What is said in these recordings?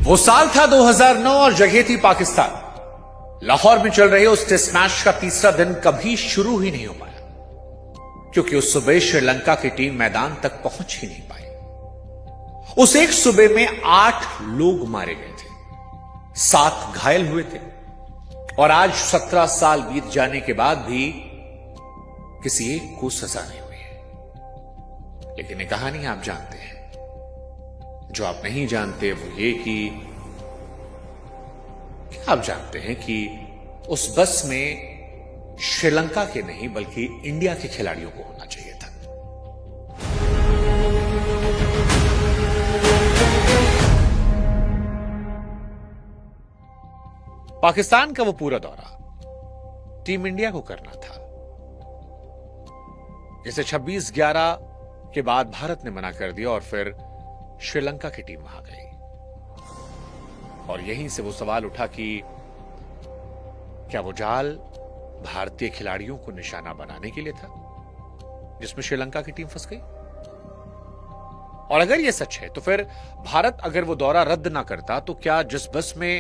वो साल था 2009 और जगह थी पाकिस्तान। लाहौर में चल रहे उस टेस्ट मैच का तीसरा दिन कभी शुरू ही नहीं हो पाया, क्योंकि उस सुबह श्रीलंका की टीम मैदान तक पहुंच ही नहीं पाई। उस एक सुबह में 8 लोग मारे गए थे, 7 घायल हुए थे, और आज 17 साल बीत जाने के बाद भी किसी एक को सजा नहीं हुई है। लेकिन ये कहानी आप जानते हैं। जो आप नहीं जानते वो ये कि क्या आप जानते हैं कि उस बस में श्रीलंका के नहीं बल्कि इंडिया के खिलाड़ियों को होना चाहिए था। पाकिस्तान का वो पूरा दौरा टीम इंडिया को करना था, जिसे 26/11 के बाद भारत ने मना कर दिया और फिर श्रीलंका की टीम वहां गई। और यहीं से वो सवाल उठा कि क्या वो जाल भारतीय खिलाड़ियों को निशाना बनाने के लिए था, जिसमें श्रीलंका की टीम फंस गई? और अगर यह सच है तो फिर भारत अगर वो दौरा रद्द ना करता तो क्या जिस बस में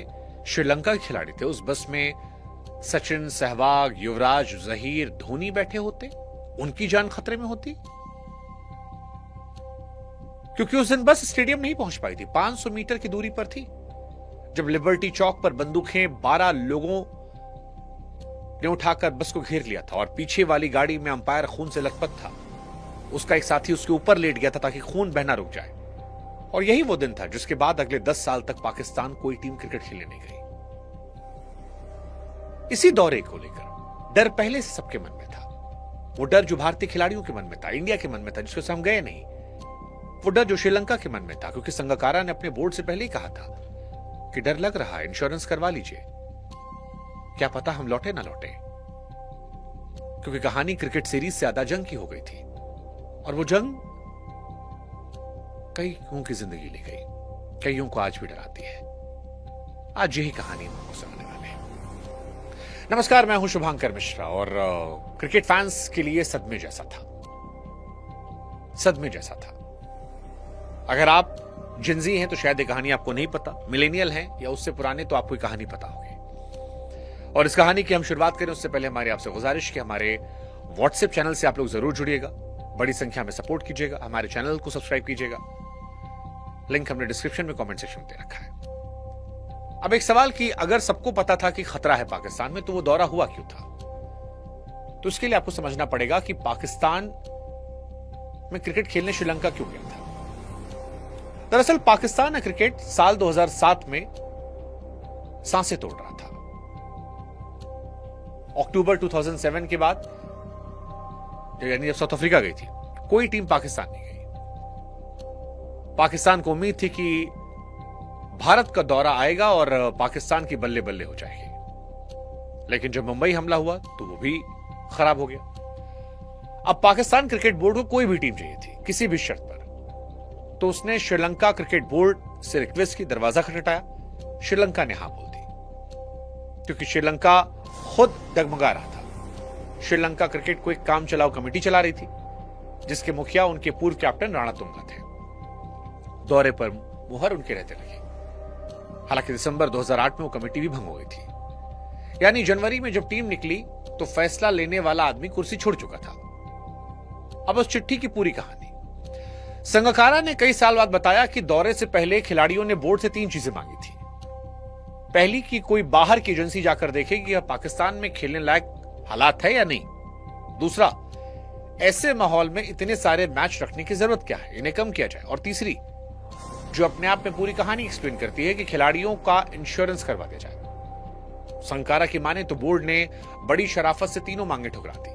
श्रीलंका के खिलाड़ी थे उस बस में सचिन, सहवाग, युवराज, जहीर, धोनी बैठे होते? उनकी जान खतरे में होती? क्योंकि उस दिन बस स्टेडियम नहीं पहुंच पाई थी, 500 मीटर की दूरी पर थी। जब लिबर्टी चौक पर बंदूकें 12 लोगों ने उठाकर बस को घेर लिया था और पीछे वाली गाड़ी में अंपायर खून से लथपथ था, उसका एक साथी उसके ऊपर लेट गया था ताकि खून बहना रुक जाए। और यही वो दिन था जिसके बाद अगले 10 साल तक पाकिस्तान कोई टीम क्रिकेट खेलने नहीं गई। इसी दौरे को लेकर डर पहले से सबके मन में था। वो डर जो भारतीय खिलाड़ियों के मन में था, इंडिया के मन में था, जिसको से हम गए नहीं। वो डर जो श्रीलंका के मन में था, क्योंकि संगकारा ने अपने बोर्ड से पहले ही कहा था कि डर लग रहा है, इंश्योरेंस करवा लीजिए, क्या पता हम लौटे ना लौटे। क्योंकि कहानी क्रिकेट सीरीज से ज्यादा जंग की हो गई थी, और वो जंग कईयों की जिंदगी ले गई, कईयों को आज भी डराती है। आज यही कहानी हम सुनाने वाले हैं। नमस्कार, मैं हूं शुभांकर मिश्रा, और क्रिकेट फैंस के लिए सदमे जैसा था, सदमे जैसा था। अगर आप जिंजी हैं तो शायद ये कहानी आपको नहीं पता, मिलेनियल हैं या उससे पुराने तो आपको ये कहानी पता होगी। और इस कहानी की हम शुरुआत करें उससे पहले हमारी आपसे गुजारिश कि हमारे व्हाट्सएप चैनल से आप लोग जरूर जुड़िएगा, बड़ी संख्या में सपोर्ट कीजिएगा, हमारे चैनल को सब्सक्राइब कीजिएगा। लिंक हमने डिस्क्रिप्शन में कमेंट सेक्शन में दे रखा है। अब एक सवाल कि अगर सबको पता था कि खतरा है पाकिस्तान में, तो वो दौरा हुआ क्यों था? तो इसके लिए आपको समझना पड़ेगा कि पाकिस्तान में क्रिकेट खेलने श्रीलंका क्यों गया था। दरअसल पाकिस्तान का क्रिकेट साल 2007 में सांसें तोड़ रहा था। अक्टूबर 2007 के बाद, यानी जब साउथ अफ्रीका गई थी, कोई टीम पाकिस्तान नहीं गई। पाकिस्तान को उम्मीद थी कि भारत का दौरा आएगा और पाकिस्तान की बल्ले बल्ले हो जाएगी। लेकिन जब मुंबई हमला हुआ तो वो भी खराब हो गया। अब पाकिस्तान क्रिकेट बोर्ड को कोई भी टीम चाहिए थी किसी भी शर्त पर, तो उसने श्रीलंका क्रिकेट बोर्ड से रिक्वेस्ट की, दरवाजा खटखटाया। श्रीलंका ने हां बोल दी, क्योंकि श्रीलंका खुद डगमगा रहा था। श्रीलंका क्रिकेट को एक काम चलाओ कमेटी चला रही थी, जिसके मुखिया उनके पूर्व कैप्टन राणा तुंगा थे। दौरे पर मुहर उनके रहते लगे। हालांकि दिसंबर 2008 में वो कमेटी भी भंग हो गई थी। यानी जनवरी में जब टीम निकली तो फैसला लेने वाला आदमी कुर्सी छोड़ चुका था। अब उस चिट्ठी की पूरी कहानी। संगकारा ने कई साल बाद बताया कि दौरे से पहले खिलाड़ियों ने बोर्ड से 3 चीजें मांगी थी। पहली कि कोई बाहर की एजेंसी जाकर देखे कि यह पाकिस्तान में खेलने लायक हालात है या नहीं। दूसरा, ऐसे माहौल में इतने सारे मैच रखने की जरूरत क्या है, इन्हें कम किया जाए। और तीसरी, जो अपने आप में पूरी कहानी एक्सप्लेन करती है, कि खिलाड़ियों का इंश्योरेंस करवा दिया जाए। संगकारा की माने तो बोर्ड ने बड़ी शराफत से तीनों मांगे ठुकरा दी।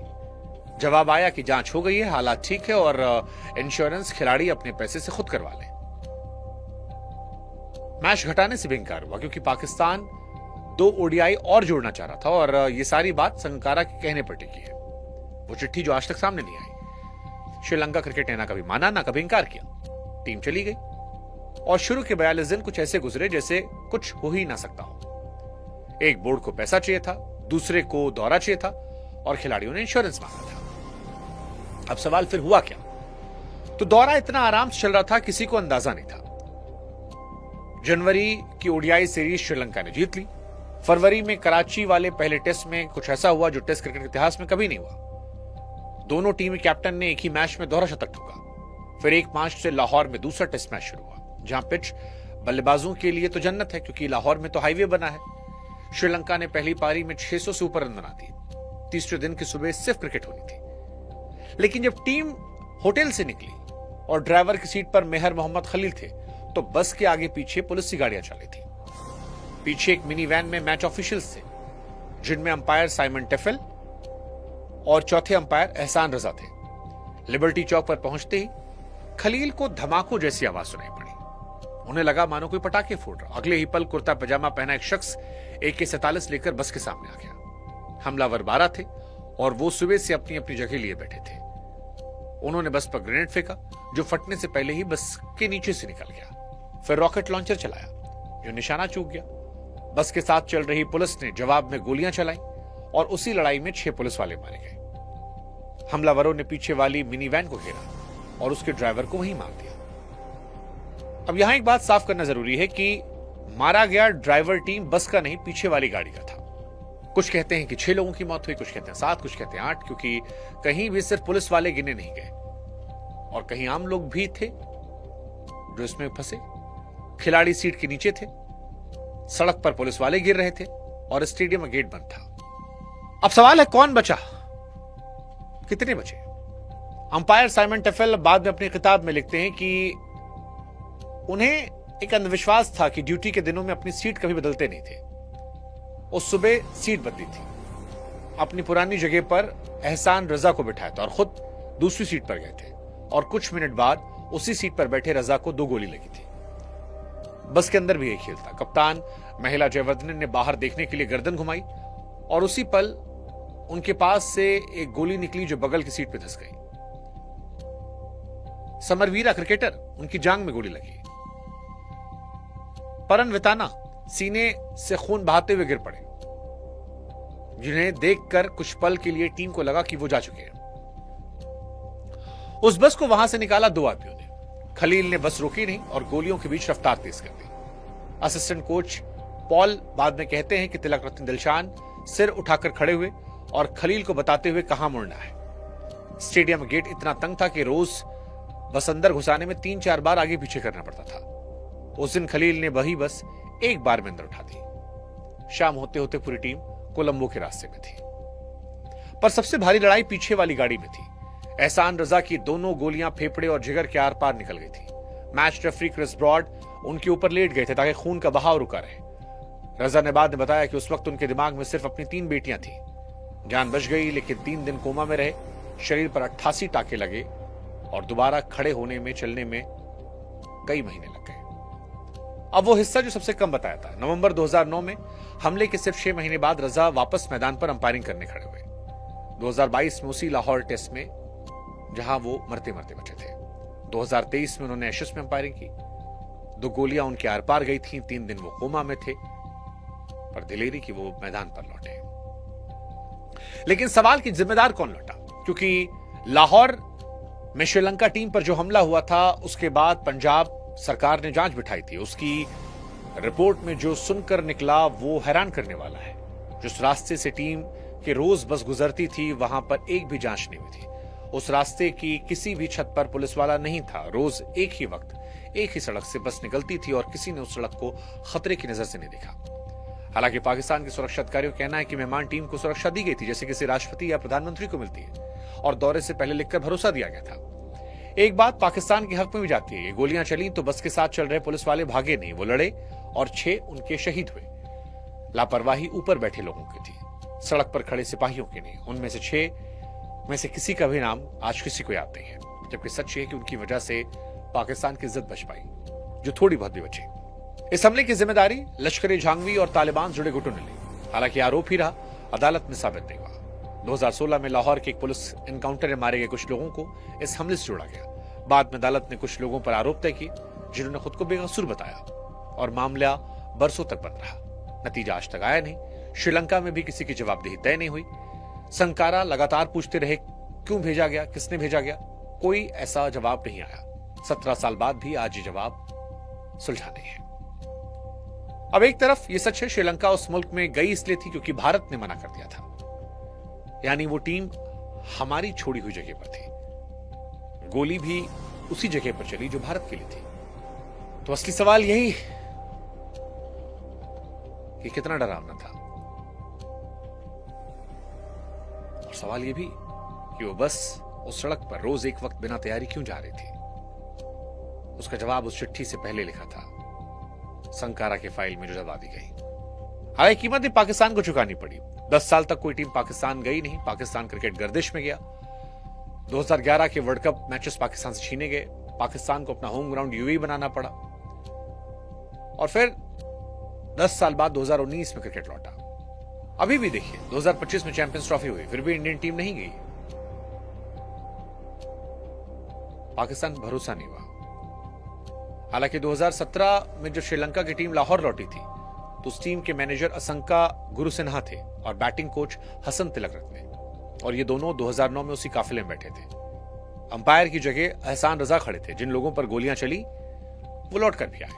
जवाब आया कि जांच हो गई है, हालात ठीक है और इंश्योरेंस खिलाड़ी अपने पैसे से खुद करवा लें। मैच घटाने से भी इंकार हुआ, क्योंकि पाकिस्तान 2 ओडीआई और जोड़ना चाह रहा था, और ये सारी बात संगकारा के कहने पर टिकी है। वो चिट्ठी जो आज तक सामने नहीं आई। श्रीलंका क्रिकेट ने ना कभी माना ना कभी इंकार किया। टीम चली गई और शुरू के 42 दिन कुछ ऐसे गुजरे जैसे कुछ हो ही ना सकता हो। एक बोर्ड को पैसा चाहिए था, दूसरे को दौरा चाहिए था, और खिलाड़ियों ने इंश्योरेंस मांगा था। अब सवाल फिर हुआ क्या? तो दौरा इतना आराम से चल रहा था, किसी को अंदाजा नहीं था। जनवरी की ओडीआई सीरीज श्रीलंका ने जीत ली। फरवरी में कराची वाले पहले टेस्ट में कुछ ऐसा हुआ जो टेस्ट क्रिकेट के इतिहास में कभी नहीं हुआ। दोनों टीम कैप्टन ने एक ही मैच में दोहरा शतक ठोका। फिर 1 मार्च से लाहौर में दूसरा टेस्ट मैच शुरू हुआ, जहां पिच बल्लेबाजों के लिए तो जन्नत है, क्योंकि लाहौर में तो हाईवे बना है। श्रीलंका ने पहली पारी में 600 से ऊपर रन बना दिए। तीसरे दिन की सुबह सिर्फ क्रिकेट होनी थी। लेकिन जब टीम होटल से निकली और ड्राइवर की सीट पर मेहर मोहम्मद खलील थे, तो बस के आगे पीछे पुलिस की गाड़ियां चली थी। पीछे एक मिनी वैन में मैच ऑफिशियल्स थे, जिनमें अंपायर साइमन टेफेल और चौथे अंपायर एहसान रजा थे। लिबर्टी चौक पर पहुंचते ही खलील को धमाकों जैसी आवाज सुनाई पड़ी। उन्हें लगा मानो कोई पटाखे फोड़ रहा। अगले ही पल कुर्ता पजामा पहना एक शख्स AK-47 लेकर बस के सामने आ गया। हमलावर 12 थे और वो सुबह से अपनी अपनी जगह लिए बैठे थे। उन्होंने बस पर ग्रेनेड फेंका, जो फटने से पहले ही बस के नीचे से निकल गया। फिर रॉकेट लॉन्चर चलाया, जो निशाना चूक गया। बस के साथ चल रही पुलिस ने जवाब में गोलियां चलाई और उसी लड़ाई में 6 पुलिस वाले मारे गए। हमलावरों ने पीछे वाली मिनी वैन को घेरा और उसके ड्राइवर को वहीं मार दिया। अब यहां एक बात साफ करना जरूरी है कि मारा गया ड्राइवर टीम बस का नहीं, पीछे वाली गाड़ी का था। कुछ कहते हैं कि 6 लोगों की मौत हुई, कुछ कहते हैं 7, कुछ कहते हैं 8, क्योंकि कहीं भी सिर्फ पुलिस वाले गिने नहीं गए और कहीं आम लोग भी थे जो इसमें फंसे। खिलाड़ी सीट के नीचे थे, सड़क पर पुलिस वाले गिर रहे थे और स्टेडियम में गेट बंद था। अब सवाल है, कौन बचा, कितने बचे? अंपायर साइमन टेफेल बाद में अपनी किताब में लिखते हैं कि उन्हें एक अंधविश्वास था कि ड्यूटी के दिनों में अपनी सीट कभी बदलते नहीं थे। उस सुबह सीट बदली थी। अपनी पुरानी जगह पर एहसान रजा को बिठाया था और खुद दूसरी सीट पर गए थे और कुछ मिनट बाद उसी सीट पर बैठे रजा को 2 गोली लगी थी। बस के अंदर भी एक खेल था। कप्तान महिला जयवर्धने ने बाहर देखने के लिए गर्दन घुमाई और उसी पल उनके पास से एक गोली निकली जो बगल की सीट पर धंस गई। समरवीरा क्रिकेटर, उनकी जांग में गोली लगी। परन विताना सीने से खून बहाते हुए गिर पड़े, जिन्हें देखकर कुछ पल के लिए टीम को लगा कि वो जा चुके हैं। उस बस को वहां से निकाला 2 आदमियों ने। खलील ने बस रोकी नहीं और गोलियों के बीच रफ्तार तेज कर दी। असिस्टेंट कोच पॉल बाद में कहते हैं कि तिलक रत्न दिलशान सिर उठाकर खड़े हुए और खलील को बताते हुए कहां मुड़ना है। स्टेडियम गेट इतना तंग था कि रोज बस अंदर घुसाने में 3-4 बार आगे पीछे करना पड़ता था। उस दिन खलील ने वही बस एक बार में अंदर उठा दी। शाम होते होते पूरी टीम कोलंबो के रास्ते में थी। पर सबसे भारी लड़ाई पीछे वाली गाड़ी में थी। एहसान रजा की दोनों गोलियां फेफड़े और जिगर के आर पार निकल गई थी। मैच रेफरी क्रिस ब्रॉड उनके ऊपर लेट गए थे ताकि खून का बहाव रुका रहे। रजा ने बाद में बताया कि उस वक्त उनके दिमाग में सिर्फ अपनी 3 बेटियां थी। जान बच गई, लेकिन 3 दिन कोमा में रहे। शरीर पर 88 टाके लगे और दोबारा खड़े होने में, चलने में कई महीने लग गए। अब वो हिस्सा जो सबसे कम बताया था। नवंबर 2009 में हमले के सिर्फ 6 महीने बाद रजा वापस मैदान पर अंपायरिंग करने खड़े हुए। 2022 में उसी लाहौर टेस्ट में जहां वो मरते मरते बचे थे। 2023 में उन्होंने एशेज में अंपायरिंग की। 2 गोलियां उनके आर पार गई थी। 3 दिन वो कोमा में थे, पर दिलेरी की वो मैदान पर लौटे। लेकिन सवाल की जिम्मेदार कौन लौटा? क्योंकि लाहौर में श्रीलंका टीम पर जो हमला हुआ था, उसके बाद पंजाब सरकार ने जांच बिठाई थी। उसकी रिपोर्ट में जो सुनकर निकला वो हैरान करने वाला है। जिस रास्ते से टीम के रोज बस गुजरती थी, वहां पर एक भी जांच नहीं हुई थी। उस रास्ते की किसी भी छत पर पुलिस वाला नहीं था। रोज एक ही वक्त, एक ही सड़क से बस निकलती थी और किसी ने उस सड़क को खतरे की नजर से नहीं देखा। हालांकि पाकिस्तान के सुरक्षा अधिकारियों का कहना है कि मेहमान टीम को सुरक्षा दी गई थी, जैसे किसी राष्ट्रपति या प्रधानमंत्री को मिलती है, और दौरे से पहले लिखकर भरोसा दिया गया था। एक बात पाकिस्तान के हक में भी जाती है। ये गोलियां चली तो बस के साथ चल रहे पुलिस वाले भागे नहीं, वो लड़े और 6 उनके शहीद हुए। लापरवाही ऊपर बैठे लोगों की थी, सड़क पर खड़े सिपाहियों की नहीं। उनमें से 6 में से किसी का भी नाम आज किसी को याद नहीं है। जबकि सच ये है कि उनकी वजह से पाकिस्तान की इज्जत बच पाई, जो थोड़ी बहुत भी बची। इस हमले की जिम्मेदारी लश्कर झांगवी और तालिबान जुड़े गुटों ने ली। हालांकि आरोप ही रहा, अदालत में साबित नहीं हुआ। 2016 में लाहौर के एक पुलिस एनकाउंटर में मारे गए कुछ लोगों को इस हमले से जोड़ा गया। बाद में अदालत ने कुछ लोगों पर आरोप तय किए, जिन्होंने खुद को बेकसूर बताया, और मामला बरसों तक बंद रहा। नतीजा आज तक आया नहीं। श्रीलंका में भी किसी की जवाबदेही तय नहीं हुई। संकारा लगातार पूछते रहे क्यों भेजा गया, किसने भेजा गया, कोई ऐसा जवाब नहीं आया। 17 साल बाद भी आज ये जवाब सुलझा नहीं है। अब एक तरफ यह सच है श्रीलंका उस मुल्क में गई इसलिए थी क्योंकि भारत ने मना कर दिया था, यानी वो टीम हमारी छोड़ी हुई जगह पर थी, गोली भी उसी जगह पर चली जो भारत के लिए थी। तो असली सवाल यही कि कितना डरावना था, और सवाल यह भी कि वो बस उस सड़क पर रोज एक वक्त बिना तैयारी क्यों जा रही थी। उसका जवाब उस चिट्ठी से पहले लिखा था, संकारा के फाइल में जो दबा दी गई। हालांकि कीमत भी पाकिस्तान को चुकानी पड़ी। 10 साल तक कोई टीम पाकिस्तान गई नहीं, पाकिस्तान क्रिकेट गर्दिश में गया। 2011 के वर्ल्ड कप मैचेस पाकिस्तान से छीने गए, पाकिस्तान को अपना होम ग्राउंड यूएई बनाना पड़ा, और फिर 10 साल बाद 2019 में क्रिकेट लौटा। अभी भी देखिए 2025 में चैंपियंस ट्रॉफी हुई, फिर भी इंडियन टीम नहीं गई। पाकिस्तान भरोसा नहीं हुआ। हालांकि 2017 में जब श्रीलंका की टीम लाहौर लौटी थी तो उस टीम के मैनेजर असंका गुरुसिन्हा थे और बैटिंग कोच हसन तिलकरत्ने, और ये दोनों 2009 में उसी काफिले में बैठे थे। अंपायर की जगह एहसान रजा खड़े थे। जिन लोगों पर गोलियां चली वो लौट कर भी आए,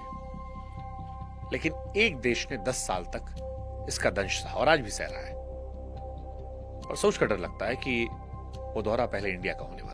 लेकिन एक देश ने 10 साल तक इसका दंश सहा और आज भी सह रहा है। और सोच कर डर लगता है कि वो दौरा पहले इंडिया का होने वाला।